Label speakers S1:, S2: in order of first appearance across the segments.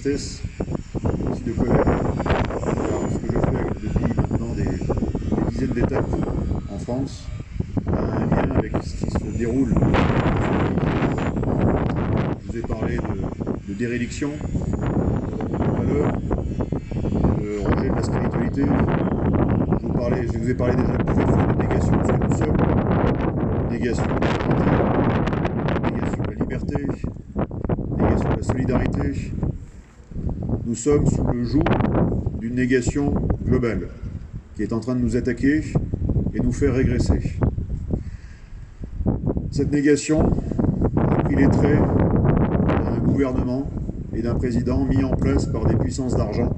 S1: tristesse, mais aussi de colère. Car ce que je fais depuis maintenant des dizaines d'étapes en France a un lien avec ce qui se déroule dans ce pays. Je vous ai parlé de déréliction, de valeurs, de rejet de la spiritualité. Je vous ai parlé déjà plusieurs fois de négation de ce que nous sommes, négation de la négation de la liberté, négation de la solidarité. Nous sommes sous le joug d'une négation globale qui est en train de nous attaquer et nous faire régresser. Cette négation a pris les traits d'un gouvernement et d'un président mis en place par des puissances d'argent,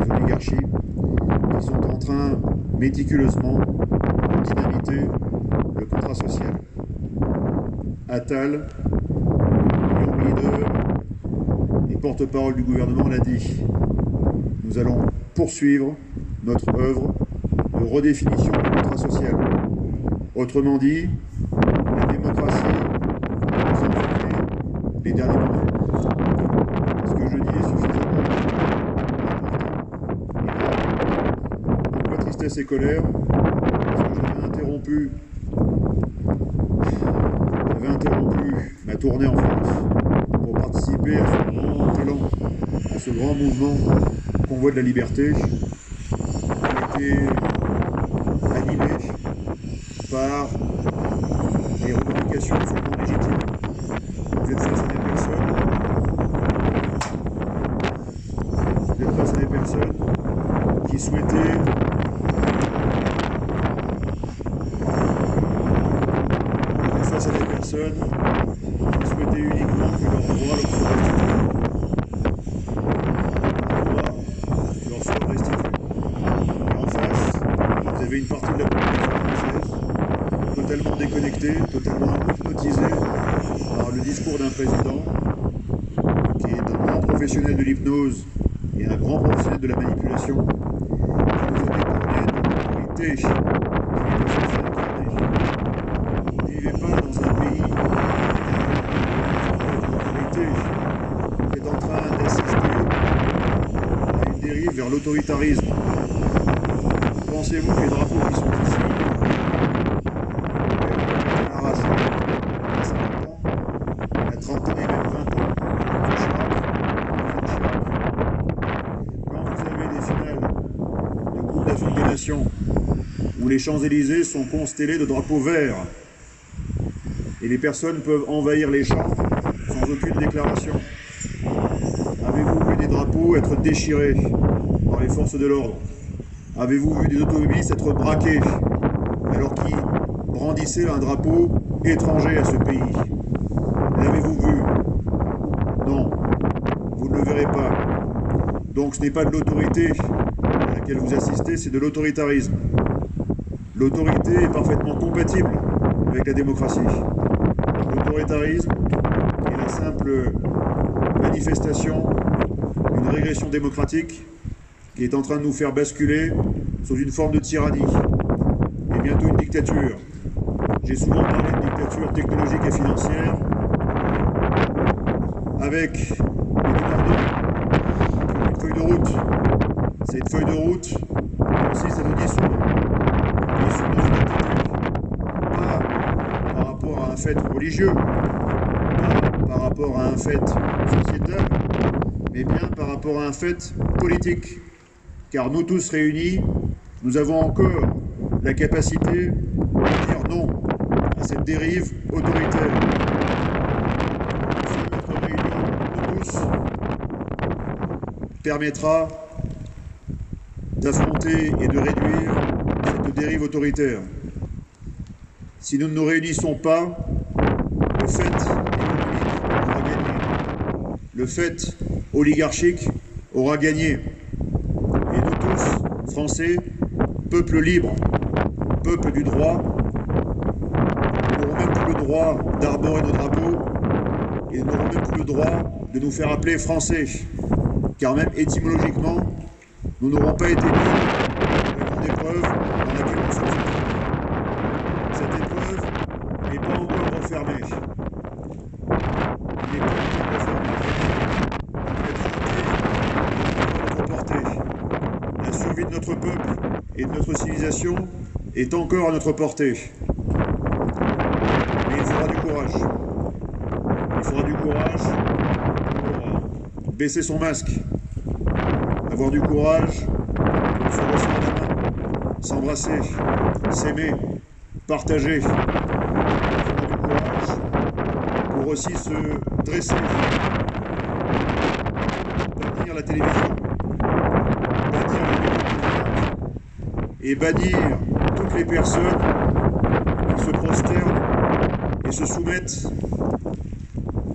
S1: des oligarchies, qui sont en train méticuleusement de dynamiter le contrat social. Attal, young leader et porte-parole du gouvernement l'a dit. Nous allons poursuivre notre œuvre de redéfinition du contrat social. Autrement dit, la démocratie nous en fait les derniers moments. Ce que je dis est suffisamment important. Pourquoi tristesse et colère? Parce que j'avais interrompu ma tournée en France pour participer à ce grand élan, à ce grand mouvement Convoi de la liberté, qui était animé par des revendications absolument légitimes. Vous êtes face à des personnes, qui souhaitaient uniquement que leur droit leur soit restitué. Et en face, vous avez une partie de la population française totalement déconnectée, totalement hypnotisée par le discours d'un président qui est un grand professionnel de l'hypnose et un grand professionnel de la manipulation, qui nous a détourné de l'autorité qui est censée incarner. Vous ne vivez pas dans un pays qui est en train d'assister à une dérive vers l'autoritarisme. Pensez-vous que les drapeaux qui sont ici arrachés à 50 ans, à 30 ans et même 20 ans, quand vous avez des finales de Coupe d'Afrique des Nations où les Champs-Élysées sont constellés de drapeaux verts et les personnes peuvent envahir les champs sans aucune déclaration. Avez-vous vu des drapeaux être déchirés par les forces de l'ordre? Avez-vous vu des automobilistes être braqués alors qu'ils brandissaient un drapeau étranger à ce pays? L'avez-vous vu? Non, vous ne le verrez pas. Donc ce n'est pas de l'autorité à laquelle vous assistez, c'est de l'autoritarisme. L'autorité est parfaitement compatible avec la démocratie. L'autoritarisme est la simple manifestation d'une régression démocratique qui est en train de nous faire basculer sous une forme de tyrannie et bientôt une dictature. J'ai souvent parlé de dictature technologique et financière avec les débordeurs, une feuille de route. Cette feuille de route consiste à nous dissoudre nos identités, pas par rapport à un fait religieux, pas par rapport à un fait sociétal, mais bien par rapport à un fait politique. Car nous tous réunis, nous avons encore la capacité de dire non à cette dérive autoritaire. Seule notre réunion, nous tous, permettra d'affronter et de réduire cette dérive autoritaire. Si nous ne nous réunissons pas, le fait économique aura gagné. Le fait oligarchique aura gagné. Et nous tous, Français, peuple libre, peuple du droit, nous n'aurons même plus le droit d'arborer nos drapeaux et nous n'aurons même plus le droit de nous faire appeler Français. Car même étymologiquement, nous n'aurons pas été mis à la grande épreuve dans laquelle nous sommes entrés. Cette épreuve n'est pas encore refermée. Il n'est pas encore refermé. notre civilisation est encore à notre portée. Mais il faudra du courage. Il faudra du courage pour baisser son masque, avoir du courage pour se resserrer la main, s'embrasser, s'aimer, partager. Il faudra du courage pour aussi se dresser, bannir la télévision, bannir les médias et bannir toutes les personnes qui se prosternent et se soumettent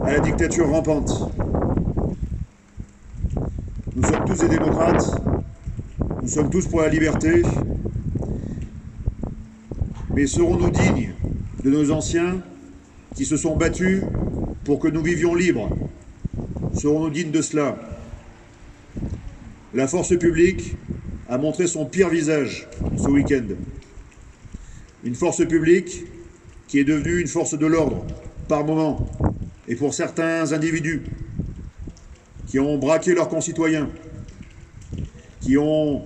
S1: à la dictature rampante. Nous sommes tous des démocrates, nous sommes tous pour la liberté, mais serons-nous dignes de nos anciens qui se sont battus pour que nous vivions libres? Serons-nous dignes de cela? La force publique a montré son pire visage ce week-end. Une force publique qui est devenue une force de l'ordre, par moments, et pour certains individus qui ont braqué leurs concitoyens, qui ont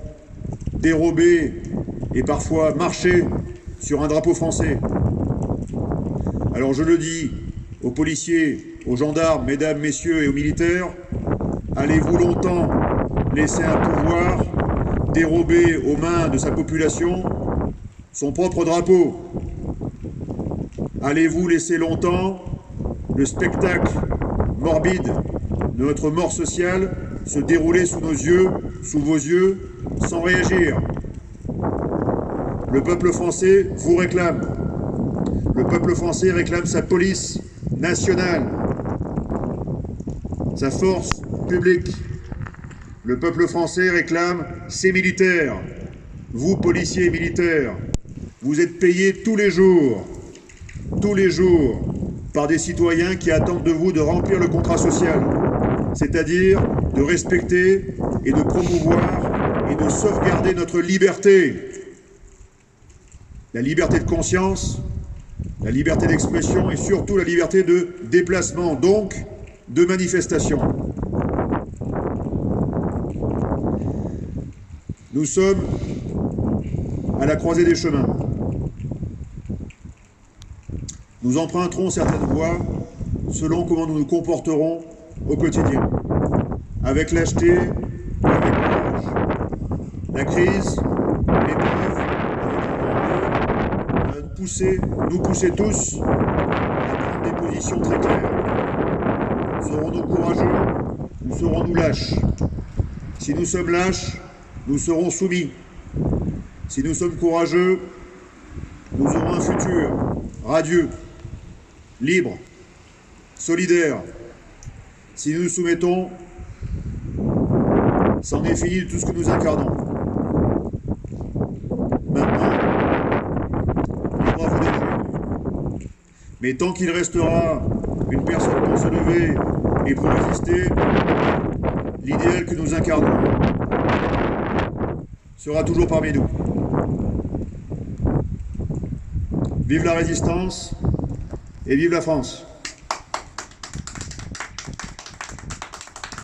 S1: dérobé et parfois marché sur un drapeau français. Alors je le dis aux policiers, aux gendarmes, mesdames, messieurs et aux militaires, allez-vous longtemps laisser un pouvoir dérober aux mains de sa population son propre drapeau? Allez-vous laisser longtemps le spectacle morbide de notre mort sociale se dérouler sous nos yeux, sous vos yeux, sans réagir? Le peuple français vous réclame. Le peuple français réclame sa police nationale, sa force publique. Le peuple français réclame ses militaires. Vous, policiers et militaires, vous êtes payés tous les jours, par des citoyens qui attendent de vous de remplir le contrat social, c'est-à-dire de respecter et de promouvoir et de sauvegarder notre liberté. La liberté de conscience, la liberté d'expression et surtout la liberté de déplacement, donc de manifestation. Nous sommes à la croisée des chemins. Nous emprunterons certaines voies selon comment nous nous comporterons au quotidien, avec lâcheté, avec courage. La crise, l'épreuve, va nous pousser tous à prendre des positions très claires. Serons-nous courageux ou serons-nous lâches? Si nous sommes lâches, nous serons soumis. Si nous sommes courageux, nous aurons un futur radieux, libre, solidaire. Si nous nous soumettons, c'en est fini de tout ce que nous incarnons. Maintenant, libre à vous d'agir. Mais tant qu'il restera une personne pour se lever et pour résister, l'idéal que nous incarnons sera toujours parmi nous. Vive la résistance et vive la France!